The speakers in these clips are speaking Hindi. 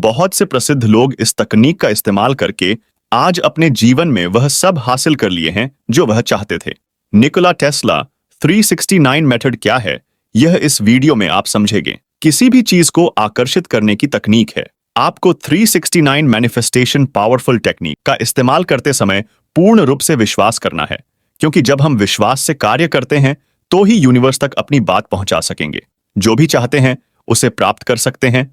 बहुत से प्रसिद्ध लोग इस तकनीक का इस्तेमाल करके आज अपने जीवन में वह सब हासिल कर लिए हैं जो वह चाहते थे। निकोला टेस्ला 369 मेथड क्या है, यह इस वीडियो में आप समझेंगे। किसी भी चीज को आकर्षित करने की तकनीक है। आपको 369 मैनिफेस्टेशन पावरफुल टेक्निक का इस्तेमाल करते समय पूर्ण रूप से विश्वास करना है, क्योंकि जब हम विश्वास से कार्य करते हैं तो ही यूनिवर्स तक अपनी बात पहुंचा सकेंगे। जो भी चाहते हैं उसे प्राप्त कर सकते हैं,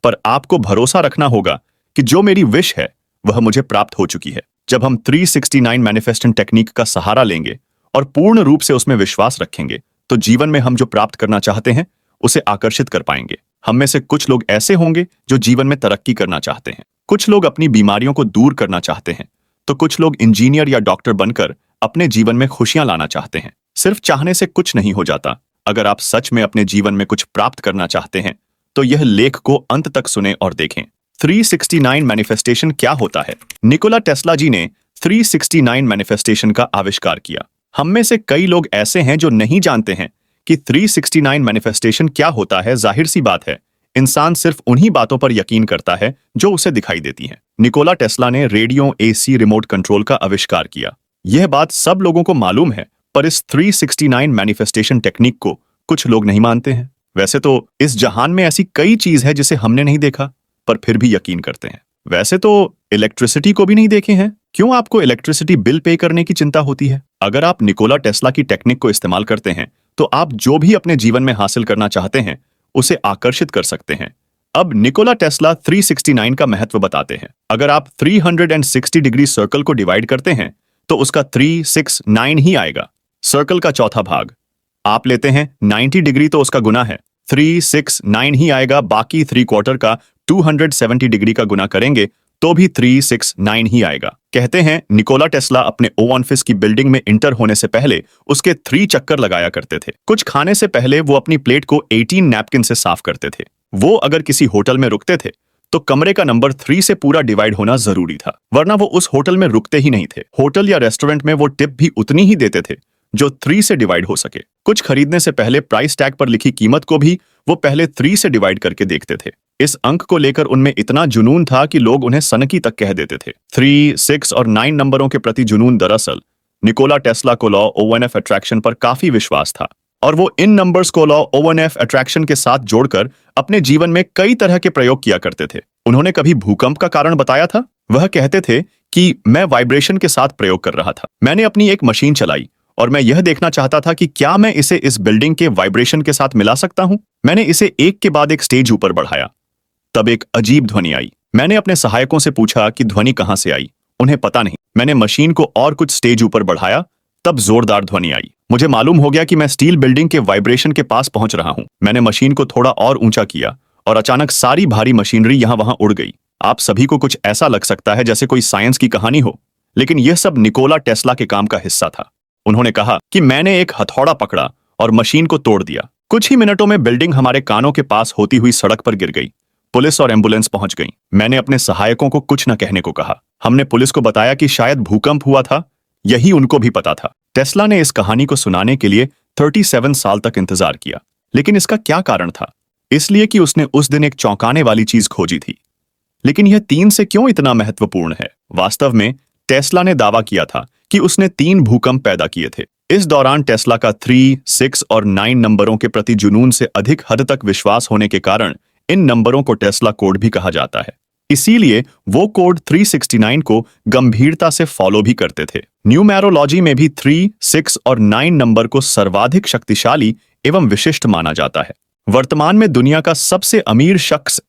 पर आपको भरोसा रखना होगा कि जो मेरी विश है वह मुझे प्राप्त हो चुकी है। जब हम 369 मैनिफेस्टेशन टेक्निक का सहारा लेंगे और पूर्ण रूप से उसमें विश्वास रखेंगे तो जीवन में हम जो प्राप्त करना चाहते हैं उसे आकर्षित कर पाएंगे। हम में से कुछ लोग ऐसे होंगे जो जीवन में तरक्की करना चाहते हैं, कुछ लोग अपनी बीमारियों को दूर करना चाहते हैं, तो कुछ लोग इंजीनियर या डॉक्टर बनकर अपने जीवन में खुशियां लाना चाहते हैं। सिर्फ चाहने से कुछ नहीं हो जाता। अगर आप सच में अपने जीवन में कुछ प्राप्त करना चाहते हैं तो यह लेख को अंत तक सुने और देखें। 369 मैनिफेस्टेशन क्या होता है? निकोला टेस्ला जी ने 369 मैनिफेस्टेशन का आविष्कार किया। हम में से कई लोग ऐसे हैं जो नहीं जानते हैं कि 369 मैनिफेस्टेशन क्या होता है। जाहिर सी बात है, इंसान सिर्फ उन्हीं बातों पर यकीन करता है जो उसे दिखाई देती हैं। निकोला टेस्ला ने रेडियो एसी रिमोट कंट्रोल का आविष्कार किया। यह बात सब लोगों को मालूम है, पर इस 369 मैनिफेस्टेशन टेक्निक को कुछ लोग नहीं मानते हैं। वैसे तो इस जहान में ऐसी कई चीज है जिसे हमने नहीं देखा, पर फिर भी यकीन करते हैं। वैसे तो इलेक्ट्रिसिटी को भी नहीं देखे हैं, क्यों आपको इलेक्ट्रिसिटी बिल पे करने की चिंता होती है? अगर आप निकोला टेस्ला की टेक्निक को इस्तेमाल करते हैं तो आप जो भी अपने जीवन में हासिल करना चाहते हैं उसे आकर्षित कर सकते हैं। अब निकोला टेस्ला 369 का महत्व बताते हैं। अगर आप 360 डिग्री सर्कल को डिवाइड करते हैं तो उसका 369 ही आएगा। सर्कल का चौथा भाग आप लेते हैं 90 डिग्री तो उसका गुना है 369 ही आएगा। बाकी 3/4 का 270 डिग्री का गुना करेंगे तो भी 369 ही आएगा। कहते हैं निकोला टेस्ला अपने ओवन ऑफिस की बिल्डिंग में इंटर होने से पहले उसके 3 चक्कर लगाया करते थे। कुछ खाने से पहले वो अपनी प्लेट को 18 नैपकिन से साफ करते थे। वो अगर किसी होटल में रुकते थे तो कमरे का नंबर 3 से पूरा डिवाइड होना जरूरी था, वरना वो उस होटल में रुकते ही नहीं थे। होटल या रेस्टोरेंट में वो टिप भी उतनी ही देते थे जो 3 से डिवाइड हो सके। कुछ खरीदने से पहले प्राइस टैग पर लिखी कीमत को भी वो पहले 3 से डिवाइड करके देखते थे। इस अंक को लेकर उनमें इतना जुनून था कि लोग उन्हें सनकी तक कह देते थे। 3, 6 और 9 नंबरों के प्रति जुनून दरअसल निकोला टेस्ला को लॉ ओएनएफ अट्रैक्शन पर काफी विश्वास था, और वो इन नंबर्स को लॉ ओएनएफ अट्रैक्शन के साथ जोड़कर अपने जीवन में कई तरह के प्रयोग किया करते थे। उन्होंने कभी भूकंप का कारण बताया था। वह कहते थे कि मैं वाइब्रेशन के साथ प्रयोग कर रहा था। मैंने अपनी एक मशीन चलाई और मैं यह देखना चाहता था कि क्या मैं इसे इस बिल्डिंग के वाइब्रेशन के साथ मिला सकता हूं। मैंने इसे एक के बाद एक स्टेज ऊपर बढ़ाया, तब एक अजीब ध्वनि आई। मैंने अपने सहायकों से पूछा कि ध्वनि कहां से आई। उन्हें पता नहीं। मैंने मशीन को और कुछ स्टेज ऊपर बढ़ाया, तब जोरदार ध्वनि आई। मुझे मालूम हो गया कि मैं स्टील बिल्डिंग के वाइब्रेशन के पास पहुंच रहा हूं। मैंने मशीन को थोड़ा और ऊंचा किया और अचानक सारी भारी मशीनरी यहां वहां उड़ गई। आप सभी को कुछ ऐसा लग सकता है जैसे कोई साइंस की कहानी हो, लेकिन यह सब निकोला टेस्ला के काम का हिस्सा था। उन्होंने कहा कि मैंने एक हथौड़ा पकड़ा और मशीन को तोड़ दिया। कुछ ही मिनटों में बिल्डिंग हमारे कानों के पास होती हुई सड़क पर गिर गई। पुलिस और एम्बुलेंस पहुंच गई। मैंने अपने सहायकों को कुछ न कहने को कहा। हमने पुलिस को बताया कि शायद भूकंप हुआ था, यही उनको भी पता था। टेस्ला ने इस कहानी को सुनाने के लिए 37 साल तक इंतजार किया, लेकिन इसका क्या कारण था? इसलिए कि उसने उस दिन एक चौंकाने वाली चीज खोजी थी। लेकिन यह 3 से क्यों इतना महत्वपूर्ण है? वास्तव में टेस्ला ने दावा किया था कि उसने 3 भूकंप पैदा किए थे। इस दौरान टेस्ला का 3, 6 और 9 नंबरों के प्रति जुनून से अधिक हद तक विश्वास होने के कारण इन नंबरों को टेस्ला कोड भी कहा जाता है। इसीलिए वो कोड 369 को गंभीरता से फॉलो भी करते थे। न्यूमेरोलॉजी में भी 3, 6 और 9 नंबर को सर्वाधिक शक्तिशाली एवं विशिष्ट माना जाता है। वर्तमान में दुनिया का सबसे अमीर शख्स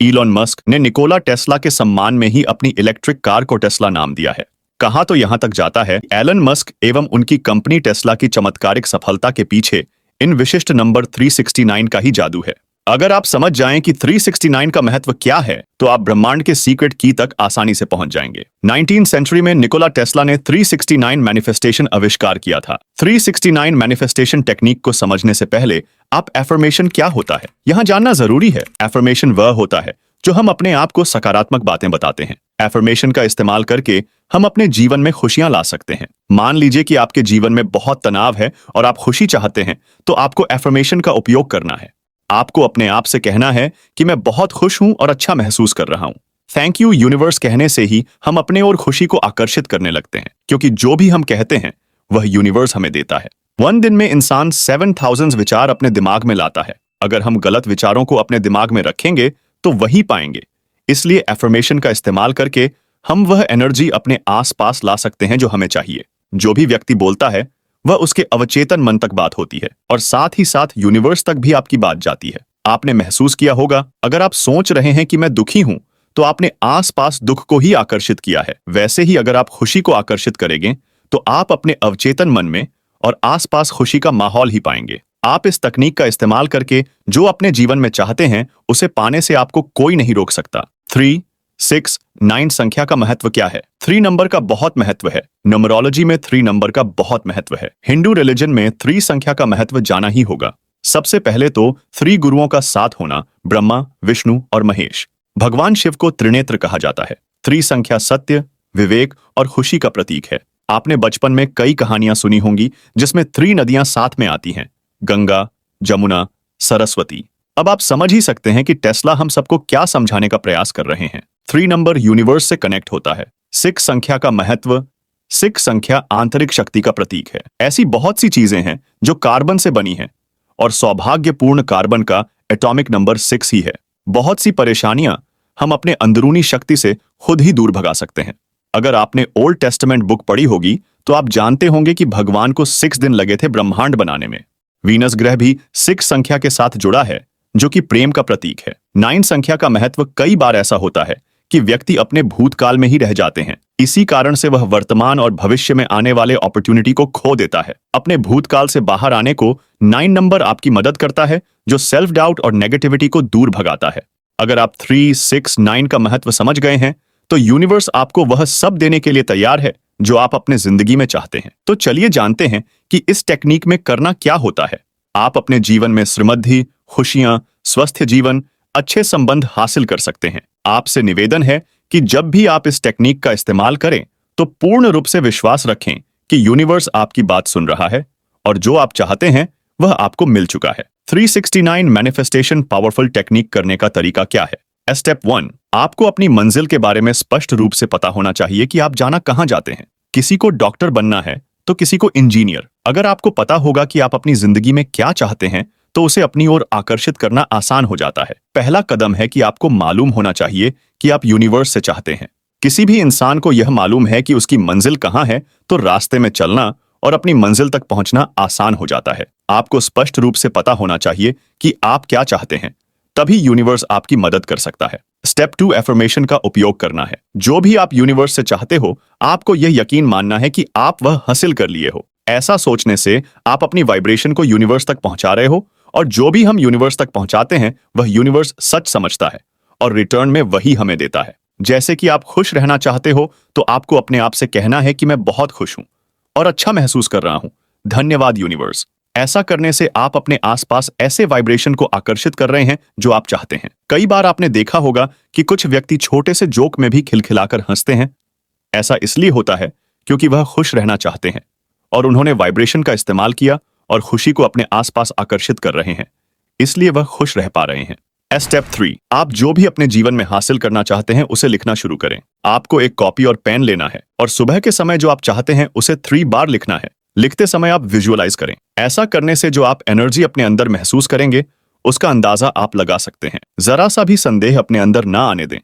ईलॉन मस्क ने निकोला टेस्ला के सम्मान में ही अपनी इलेक्ट्रिक कार को टेस्ला नाम दिया है। कहा तो यहां तक जाता है एलन मस्क एवं उनकी कंपनी टेस्ला की चमत्कारिक सफलता के पीछे इन विशिष्ट नंबर 369 का ही जादू है। अगर आप समझ जाएं कि 369 का महत्व क्या है तो आप ब्रह्मांड के सीक्रेट की तक आसानी से पहुंच जाएंगे। 19वीं सेंचुरी में निकोला टेस्ला ने 369 मैनिफेस्टेशन आविष्कार किया था। 369 मैनिफेस्टेशन टेक्निक को समझने से पहले आप एफर्मेशन क्या होता है यहां जानना जरूरी है। एफर्मेशन वह होता है जो हम अपने आप को सकारात्मक बातें बताते हैं। एफर्मेशन का इस्तेमाल करके हम अपने जीवन में खुशियां ला सकते हैं। मान लीजिए कि आपके जीवन में बहुत तनाव है और आप खुशी चाहते हैं, तो आपको एफर्मेशन का उपयोग करना है। आपको अपने आप से कहना है कि मैं बहुत खुश हूं और अच्छा महसूस कर रहा हूं। थैंक यू यूनिवर्स कहने से ही हम अपने ओर खुशी को आकर्षित करने लगते हैं, क्योंकि जो भी हम कहते हैं वह यूनिवर्स हमें देता है। 1 दिन में इंसान 7,000 विचार अपने दिमाग में लाता है। अगर हम गलत विचारों को अपने दिमाग में रखेंगे तो वही पाएंगे। इसलिए एफर्मेशन का इस्तेमाल करके हम वह एनर्जी अपने आसपास ला सकते हैं जो हमें चाहिए। जो भी व्यक्ति बोलता है वह उसके अवचेतन मन तक बात होती है और साथ ही साथ यूनिवर्स तक भी आपकी बात जाती है। आपने महसूस किया होगा, अगर आप सोच रहे हैं कि मैं दुखी हूं तो आपने आसपास दुख को ही आकर्षित किया है। वैसे ही अगर आप खुशी को आकर्षित करेंगे तो आप अपने अवचेतन मन में और आसपास खुशी का माहौल ही पाएंगे। आप इस तकनीक का इस्तेमाल करके जो अपने जीवन में चाहते हैं उसे पाने से आपको कोई नहीं रोक सकता। 3, 6, 9 संख्या का महत्व क्या है? 3 नंबर का बहुत महत्व है। न्यूमरोलॉजी में 3 नंबर का बहुत महत्व है। हिंदू रिलीजन में 3 संख्या का महत्व जाना ही होगा। सबसे पहले तो 3 गुरुओं का साथ होना, ब्रह्मा, विष्णु और महेश। भगवान शिव को त्रिनेत्र कहा जाता है। 3 संख्या सत्य, विवेक और खुशी का प्रतीक है। आपने बचपन में कई कहानियां सुनी होंगी जिसमें 3 नदियां साथ में आती हैं, गंगा, जमुना, सरस्वती। अब आप समझ ही सकते हैं कि टेस्ला हम सबको क्या समझाने का प्रयास कर रहे हैं। 3 नंबर यूनिवर्स से कनेक्ट होता है। 6 संख्या का महत्व, 6 संख्या आंतरिक शक्ति का प्रतीक है। ऐसी बहुत सी चीजें हैं जो कार्बन से बनी हैं और सौभाग्यपूर्ण कार्बन का एटॉमिक नंबर 6 ही है। बहुत सी परेशानियां हम अपने अंदरूनी शक्ति से खुद ही दूर भगा सकते हैं। अगर आपने ओल्ड टेस्टामेंट बुक पढ़ी होगी तो आप जानते होंगे कि भगवान को 6 दिन लगे थे ब्रह्मांड बनाने में। वीनस ग्रह भी 6 संख्या के साथ जुड़ा है, जो कि प्रेम का प्रतीक है। 9 संख्या का महत्व कई बार ऐसा होता है कि व्यक्ति अपने भूतकाल में ही रह जाते हैं। इसी कारण से वह वर्तमान और भविष्य में आने वाले अपॉर्चुनिटी को खो देता है। अपने भूतकाल से बाहर आने को 9 नंबर आपकी मदद करता है, जो सेल्फ डाउट और नेगेटिविटी को दूर भगाता है। अगर आप 3, 6, 9 का महत्व समझ गए हैं तो यूनिवर्स आपको वह सब देने के लिए तैयार है जो आप अपने जिंदगी में चाहते हैं। तो चलिए जानते हैं कि इस टेक्निक में करना क्या होता है। आप अपने जीवन में समृद्धि, खुशियां, स्वस्थ जीवन, अच्छे संबंध हासिल कर सकते हैं। आपसे निवेदन है कि जब भी आप इस टेक्निक का इस्तेमाल करें तो पूर्ण रूप से विश्वास रखें कि यूनिवर्स आपकी बात सुन रहा है और जो आप चाहते हैं वह आपको मिल चुका है। 369 मैनिफेस्टेशन पावरफुल टेक्निक करने का तरीका क्या है? स्टेप 1, आपको अपनी मंजिल के बारे में स्पष्ट रूप से पता होना चाहिए कि आप जाना कहां जाते हैं। किसी को डॉक्टर बनना है तो किसी को इंजीनियर। अगर आपको पता होगा कि आप अपनी जिंदगी में क्या चाहते हैं तो उसे अपनी ओर आकर्षित करना आसान हो जाता है। पहला कदम है कि आपको मालूम होना चाहिए कि आप यूनिवर्स से चाहते हैं। किसी भी इंसान को यह मालूम है कि उसकी मंजिल कहां है तो रास्ते में चलना और अपनी मंजिल तक पहुंचना आसान हो जाता है। आपको स्पष्ट रूप से पता होना चाहिए कि आप क्या चाहते हैं, तभी यूनिवर्स आपकी मदद कर सकता है। स्टेप 2, एफर्मेशन का उपयोग करना है। जो भी आप यूनिवर्स से चाहते हो, आपको यह यकीन मानना है कि आप वह हासिल कर लिए हो। ऐसा सोचने से आप अपनी वाइब्रेशन को यूनिवर्स तक पहुंचा रहे हो और जो भी हम यूनिवर्स तक पहुंचाते हैं वह यूनिवर्स सच समझता है और रिटर्न में वही हमें देता है। जैसे कि आप खुश रहना चाहते हो तो आपको अपने आप से कहना है कि मैं बहुत खुश हूं और अच्छा महसूस कर रहा हूं, धन्यवाद यूनिवर्स। ऐसा करने से आप अपने आसपास ऐसे वाइब्रेशन को आकर्षित कर रहे हैं जो आप चाहते हैं। कई बार आपने देखा होगा कि कुछ व्यक्ति छोटे से जोक में भी खिलखिलाकर हंसते हैं। ऐसा इसलिए होता है क्योंकि वह खुश रहना चाहते हैं और उन्होंने वाइब्रेशन का इस्तेमाल किया और खुशी को अपने आसपास आकर्षित कर रहे हैं, इसलिए वह खुश रह पा रहे हैं। स्टेप 3, आप जो भी अपने जीवन में हासिल करना चाहते हैं उसे लिखना शुरू करें। आपको एक कॉपी और पेन लेना है और सुबह के समय जो आप चाहते हैं उसे 3 बार लिखना है। लिखते समय आप विजुअलाइज करें। ऐसा करने से जो आप एनर्जी अपने अंदर महसूस करेंगे उसका अंदाजा आप लगा सकते हैं। जरा सा भी संदेह अपने अंदर ना आने दें।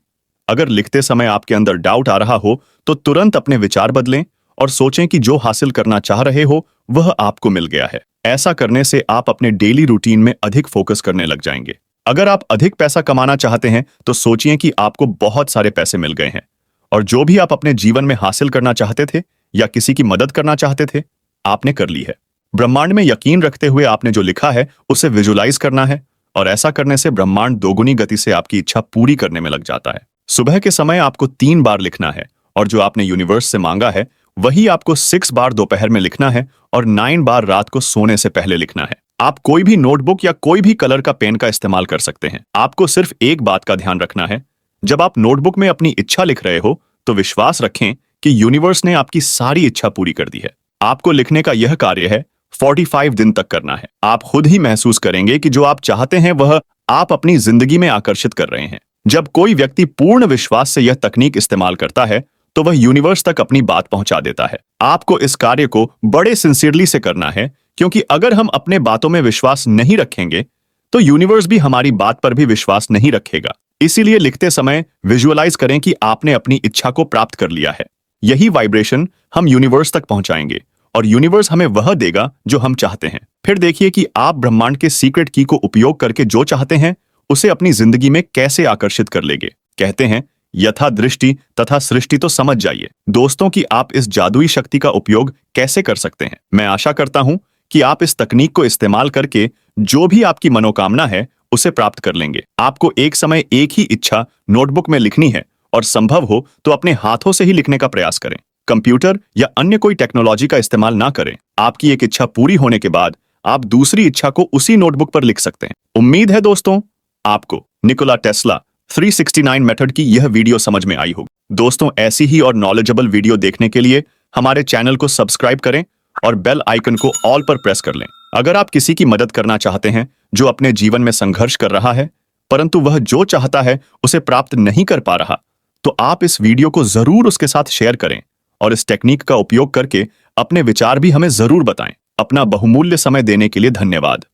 अगर लिखते समय आपके अंदर डाउट आ रहा हो तो तुरंत अपने विचार बदलें और सोचें कि जो हासिल करना चाह रहे हो वह आपको मिल गया है। ऐसा करने से आप अपने डेली रूटीन में अधिक फोकस करने लग जाएंगे। अगर आप अधिक पैसा कमाना चाहते हैं तो सोचिए कि आपको बहुत सारे पैसे मिल गए हैं और जो भी आप अपने जीवन में हासिल करना चाहते थे या किसी की मदद करना चाहते थे, आपने कर ली है। ब्रह्मांड में यकीन रखते हुए आपने जो लिखा है उसे विजुलाइज करना है और ऐसा करने से ब्रह्मांड दोगुनी गति से आपकी इच्छा पूरी करने में लग जाता है। सुबह के समय आपको 3 बार लिखना है और जो आपने यूनिवर्स से मांगा है वही आपको 6 बार दोपहर में लिखना है और 9 बार रात को सोने से पहले लिखना है। आप कोई भी नोटबुक या कोई भी कलर का पेन का इस्तेमाल कर सकते हैं। आपको सिर्फ एक बात का ध्यान रखना है, जब आप नोटबुक में अपनी इच्छा लिख रहे हो तो विश्वास रखें कि यूनिवर्स ने आपकी सारी इच्छा पूरी कर दी है। आपको लिखने का यह कार्य है 45 दिन तक करना है। आप खुद ही महसूस करेंगे कि जो आप चाहते हैं वह आप अपनी जिंदगी में आकर्षित कर रहे हैं। जब कोई व्यक्ति पूर्ण विश्वास से यह तकनीक इस्तेमाल करता है तो वह यूनिवर्स तक अपनी बात पहुंचा देता है। आपको इस कार्य को बड़े सिंसियरली से करना है, क्योंकि अगर हम अपने बातों में विश्वास नहीं रखेंगे तो यूनिवर्स भी हमारी बात पर भी विश्वास नहीं रखेगा। इसीलिए लिखते समय विजुअलाइज करें कि आपने अपनी इच्छा को प्राप्त कर लिया है। यही वाइब्रेशन हम यूनिवर्स तक पहुंचाएंगे और यूनिवर्स हमें वह देगा जो हम चाहते हैं। फिर देखिए कि आप ब्रह्मांड के सीक्रेट की को उपयोग करके जो चाहते हैं उसे अपनी जिंदगी में कैसे आकर्षित कर लेंगे। कहते हैं यथा दृष्टि तथा सृष्टि, तो समझ जाइए दोस्तों कि आप इस जादुई शक्ति का उपयोग कैसे कर सकते हैं। मैं आशा करता हूं कि आप इस तकनीक को इस्तेमाल करके जो भी आपकी मनोकामना है उसे प्राप्त कर लेंगे। आपको एक समय एक ही इच्छा नोटबुक में लिखनी है और संभव हो तो अपने हाथों से ही लिखने का प्रयास करें। कंप्यूटर या अन्य कोई टेक्नोलॉजी का इस्तेमाल ना करें। आपकी एक इच्छा पूरी होने के बाद आप दूसरी इच्छा को उसी नोटबुक पर लिख सकते हैं। उम्मीद है दोस्तों आपको निकोला टेस्ला 369 मेथड की यह वीडियो समझ में आई होगी। दोस्तों ऐसी ही और नॉलेजेबल वीडियो देखने के लिए हमारे चैनल को सब्सक्राइब करें और बेल आइकन को ऑल पर प्रेस कर लें। अगर आप किसी की मदद करना चाहते हैं जो अपने जीवन में संघर्ष कर रहा है परंतु वह जो चाहता है उसे प्राप्त नहीं कर पा रहा, तो आप इस वीडियो को जरूर उसके साथ शेयर करें और इस टेक्निक का उपयोग करके अपने विचार भी हमें जरूर बताएं। अपना बहुमूल्य समय देने के लिए धन्यवाद।